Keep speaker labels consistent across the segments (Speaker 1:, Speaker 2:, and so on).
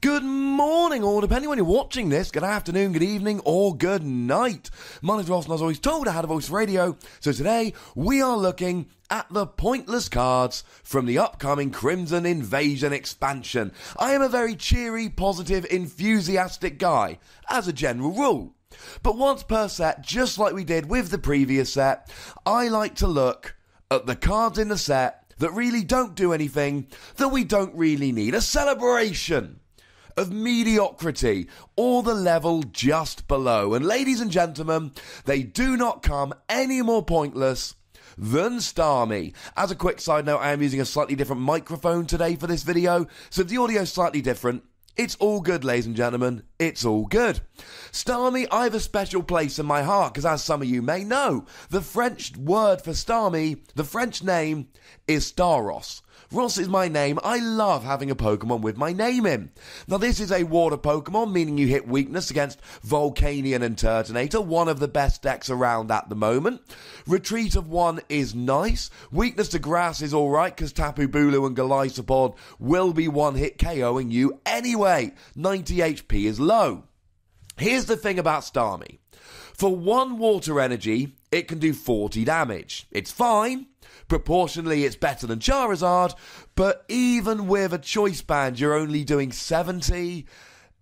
Speaker 1: Good morning, or depending when you're watching this, good afternoon, good evening, or good night. My name's Ross, and as always told, I had a voice radio. So today, we are looking at the pointless cards from the upcoming Crimson Invasion expansion. I am a very cheery, positive, enthusiastic guy, as a general rule. But once per set, just like we did with the previous set, I like to look at the cards in the set that really don't do anything, that we don't really need. A celebration of mediocrity, or the level just below. And ladies and gentlemen, they do not come any more pointless than Starmie. As a quick side note, I am using a slightly different microphone today for this video, so if the audio is slightly different, it's all good, ladies and gentlemen. It's all good. Starmie, I have a special place in my heart, because as some of you may know, the French word for Starmie, the French name, is Staros. Ross is my name. I love having a Pokemon with my name in. Now, this is a water Pokemon, meaning you hit weakness against Volcanion and Turtonator, one of the best decks around at the moment. Retreat of 1 is nice. Weakness to grass is alright, because Tapu Bulu and Golisopod will be one-hit KOing you anyway. 90 HP is low. Here's the thing about Starmie. For 1 water energy, it can do 40 damage. It's fine. Proportionally, it's better than Charizard, but even with a choice band, you're only doing 70.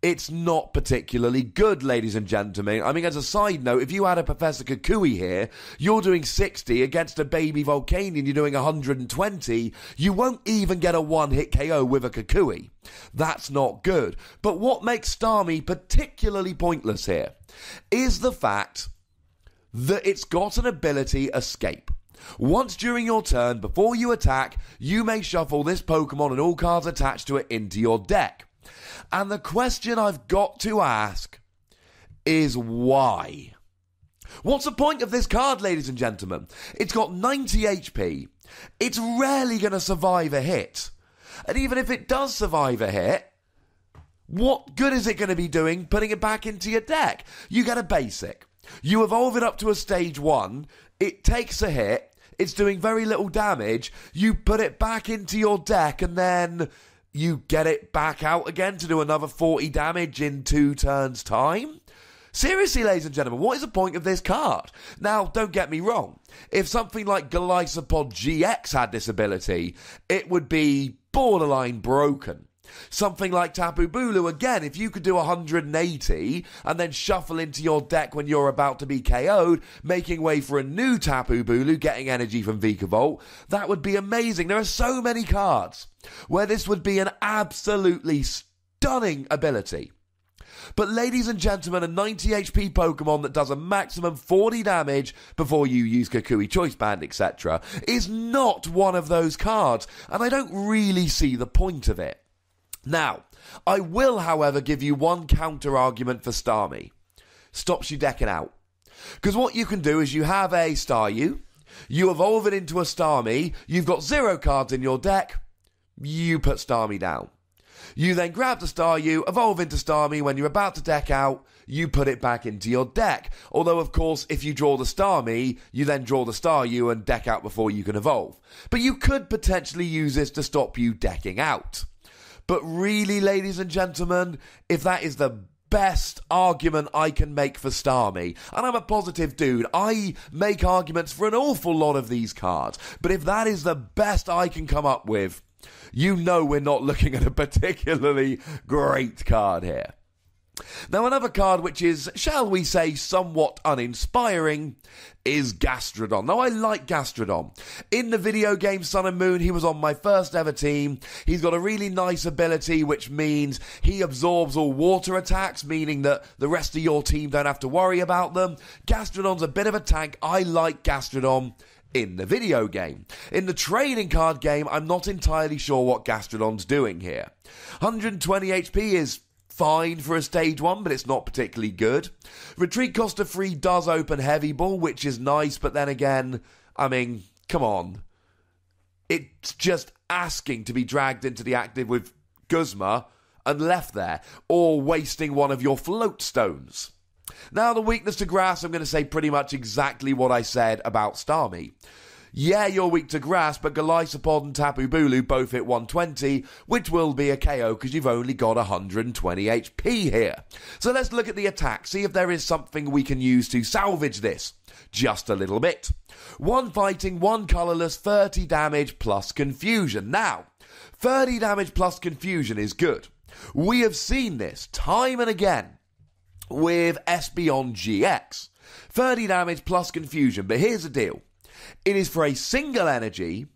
Speaker 1: It's not particularly good, ladies and gentlemen. I mean, as a side note, if you had a Professor Kukui here, you're doing 60 against a baby Volcanion, you're doing 120. You won't even get a one-hit KO with a Kukui. That's not good. But what makes Starmie particularly pointless here is the fact that it's got an ability escape. Once during your turn, before you attack, you may shuffle this Pokemon and all cards attached to it into your deck. And the question I've got to ask is why? What's the point of this card, ladies and gentlemen? It's got 90 HP. It's rarely going to survive a hit. And even if it does survive a hit, what good is it going to be doing putting it back into your deck? You get a basic. You evolve it up to a stage 1. It takes a hit. It's doing very little damage. You put it back into your deck and then you get it back out again to do another 40 damage in 2 turns' time? Seriously, ladies and gentlemen, what is the point of this card? Now, don't get me wrong. If something like Golisopod GX had this ability, it would be borderline broken. Something like Tapu Bulu, again, if you could do 180 and then shuffle into your deck when you're about to be KO'd, making way for a new Tapu Bulu, getting energy from Vikavolt, that would be amazing. There are so many cards where this would be an absolutely stunning ability. But ladies and gentlemen, a 90 HP Pokemon that does a maximum 40 damage before you use Kukui, Choice Band, etc. is not one of those cards, and I don't really see the point of it. Now, I will, however, give you one counter-argument for Starmie. Stops you decking out. Because what you can do is you have a Staryu, you evolve it into a Starmie, you've got 0 cards in your deck, you put Starmie down. You then grab the Staryu, evolve into Starmie, when you're about to deck out, you put it back into your deck. Although, of course, if you draw the Starmie, you then draw the Staryu and deck out before you can evolve. But you could potentially use this to stop you decking out. But really, ladies and gentlemen, if that is the best argument I can make for Starmie, and I'm a positive dude, I make arguments for an awful lot of these cards, but if that is the best I can come up with, you know we're not looking at a particularly great card here. Now, another card which is, shall we say, somewhat uninspiring is Gastrodon. Now, I like Gastrodon. In the video game Sun and Moon, he was on my first ever team. He's got a really nice ability, which means he absorbs all water attacks, meaning that the rest of your team don't have to worry about them. Gastrodon's a bit of a tank. I like Gastrodon in the video game. In the trading card game, I'm not entirely sure what Gastrodon's doing here. 120 HP is fine for a stage 1, but it's not particularly good. Retreat cost of 3 does open Heavy Ball, which is nice, but then again, I mean, come on. It's just asking to be dragged into the active with Guzma and left there, or wasting one of your float stones. Now, the weakness to grass, I'm going to say pretty much exactly what I said about Starmie. Yeah, you're weak to grass, but Golisopod and Tapu Bulu both hit 120, which will be a KO because you've only got 120 HP here. So let's look at the attack, see if there is something we can use to salvage this. Just a little bit. 1 fighting, 1 colourless, 30 damage plus confusion. Now, 30 damage plus confusion is good. We have seen this time and again with Espeon GX. 30 damage plus confusion, but here's the deal. It is for a single energy,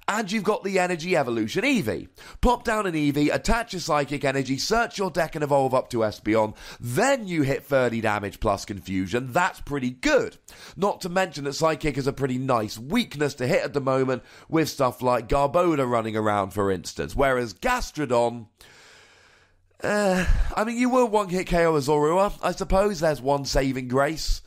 Speaker 1: and you've got the Energy Evolution Eevee. Pop down an Eevee, attach your Psychic Energy, search your deck and evolve up to Espeon, then you hit 30 damage plus confusion. That's pretty good. Not to mention that Psychic is a pretty nice weakness to hit at the moment with stuff like Garbodor running around, for instance, whereas Gastrodon... you will one-hit KO a Zorua. I suppose there's one saving grace,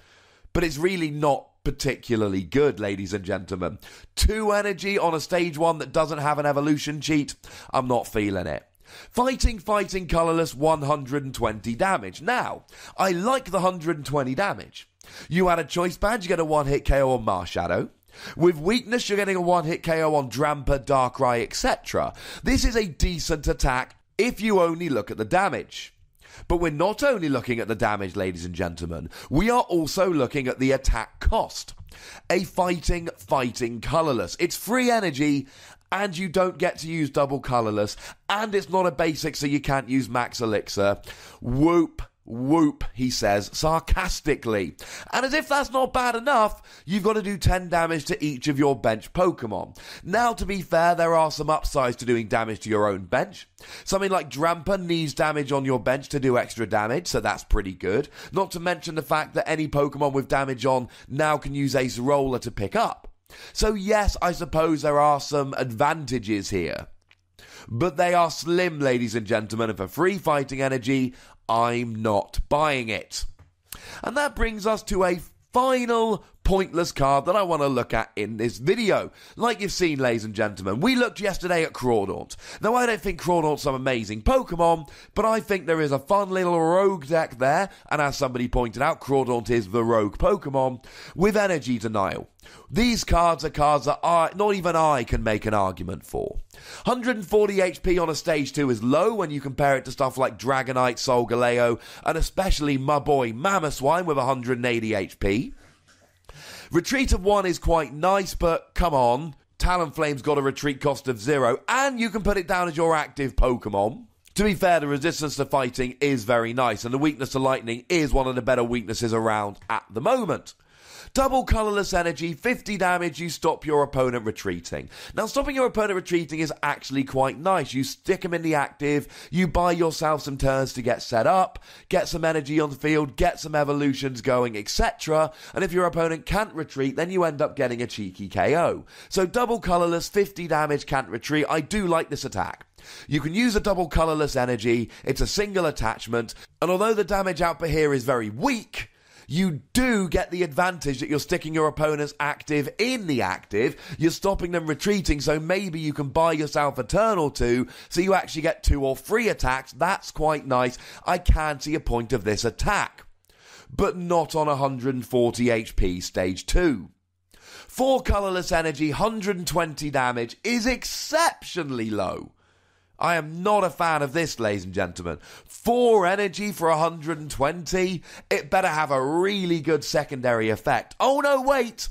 Speaker 1: but it's really not particularly good, ladies and gentlemen. 2 energy on a stage 1 that doesn't have an evolution cheat, I'm not feeling it. Fighting, colourless, 120 damage. Now, I like the 120 damage. You add a choice badge, you get a one-hit KO on Marshadow. With weakness, you're getting a one-hit KO on Drampa, Darkrai, etc. This is a decent attack if you only look at the damage. But we're not only looking at the damage, ladies and gentlemen, we are also looking at the attack cost. A fighting, colourless. It's free energy, and you don't get to use double colourless, and it's not a basic, so you can't use Max Elixir. Whoop. Whoop, he says, sarcastically. And as if that's not bad enough, you've got to do 10 damage to each of your bench Pokemon. Now, to be fair, there are some upsides to doing damage to your own bench. Something like Drampa needs damage on your bench to do extra damage, so that's pretty good. Not to mention the fact that any Pokemon with damage on now can use Ace Roller to pick up. So yes, I suppose there are some advantages here. But they are slim, ladies and gentlemen, and for free fighting energy, I'm not buying it. And that brings us to a final pointless card that I want to look at in this video. Like you've seen, ladies and gentlemen, we looked yesterday at Crawdaunt. Now, I don't think Crawdaunt's some amazing Pokemon, but I think there is a fun little rogue deck there, and as somebody pointed out, Crawdaunt is the rogue Pokemon, with Energy Denial. These cards are cards that not even I can make an argument for. 140 HP on a stage 2 is low when you compare it to stuff like Dragonite, Solgaleo, and especially my boy Mamoswine with 180 HP. Retreat of 1 is quite nice, but come on, Talonflame's got a retreat cost of 0, and you can put it down as your active Pokemon. To be fair, the resistance to fighting is very nice, and the weakness to lightning is one of the better weaknesses around at the moment. Double colourless energy, 50 damage, you stop your opponent retreating. Now, stopping your opponent retreating is actually quite nice. You stick them in the active, you buy yourself some turns to get set up, get some energy on the field, get some evolutions going, etc. And if your opponent can't retreat, then you end up getting a cheeky KO. So double colourless, 50 damage, can't retreat. I do like this attack. You can use a double colourless energy, it's a single attachment, and although the damage output here is very weak, you do get the advantage that you're sticking your opponent's active in the active, you're stopping them retreating, so maybe you can buy yourself a turn or two, so you actually get 2 or 3 attacks. That's quite nice. I can see a point of this attack. But not on 140 HP stage 2. 4 colourless energy, 120 damage is exceptionally low. I am not a fan of this, ladies and gentlemen. 4 energy for 120? It better have a really good secondary effect. Oh no, wait!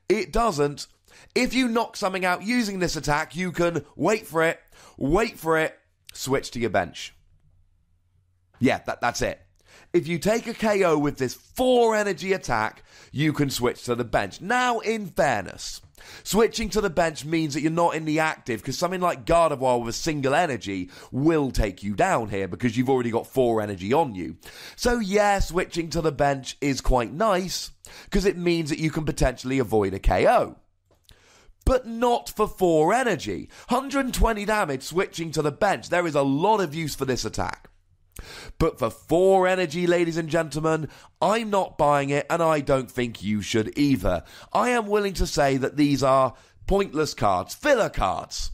Speaker 1: It doesn't. If you knock something out using this attack, you can wait for it, switch to your bench. Yeah, that's it. If you take a KO with this 4 energy attack, you can switch to the bench. Now, in fairness, switching to the bench means that you're not in the active, because something like Gardevoir with a single energy will take you down here because you've already got 4 energy on you. So yeah, switching to the bench is quite nice because it means that you can potentially avoid a KO. But not for 4 energy. 120 damage switching to the bench. There is a lot of use for this attack. But for 4 energy, ladies and gentlemen, I'm not buying it, and I don't think you should either. I am willing to say that these are pointless cards, filler cards.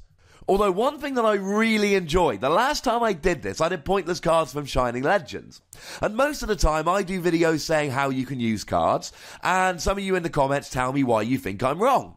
Speaker 1: Although one thing that I really enjoyed, the last time I did this, I did pointless cards from Shining Legends. And most of the time I do videos saying how you can use cards, and some of you in the comments tell me why you think I'm wrong.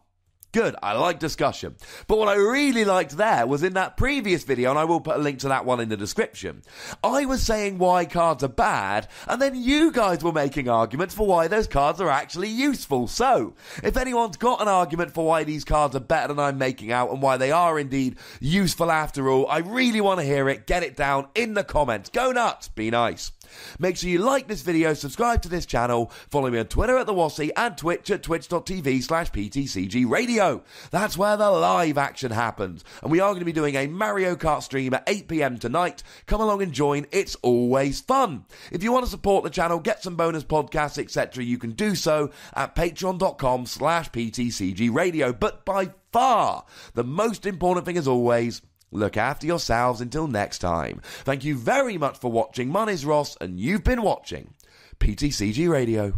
Speaker 1: Good, I like discussion. But what I really liked there was in that previous video, and I will put a link to that one in the description, I was saying why cards are bad, and then you guys were making arguments for why those cards are actually useful. So, if anyone's got an argument for why these cards are better than I'm making out, and why they are indeed useful after all, I really want to hear it. Get it down in the comments. Go nuts. Be nice. Make sure you like this video, subscribe to this channel, follow me on Twitter at TheWassy and Twitch at twitch.tv/PTCGRadio. That's where the live action happens. And we are going to be doing a Mario Kart stream at 8 PM tonight. Come along and join. It's always fun. If you want to support the channel, get some bonus podcasts, etc., you can do so at patreon.com/PTCGRadio. But by far, the most important thing as always, look after yourselves until next time. Thank you very much for watching. My name's Ross, and you've been watching PTCG Radio.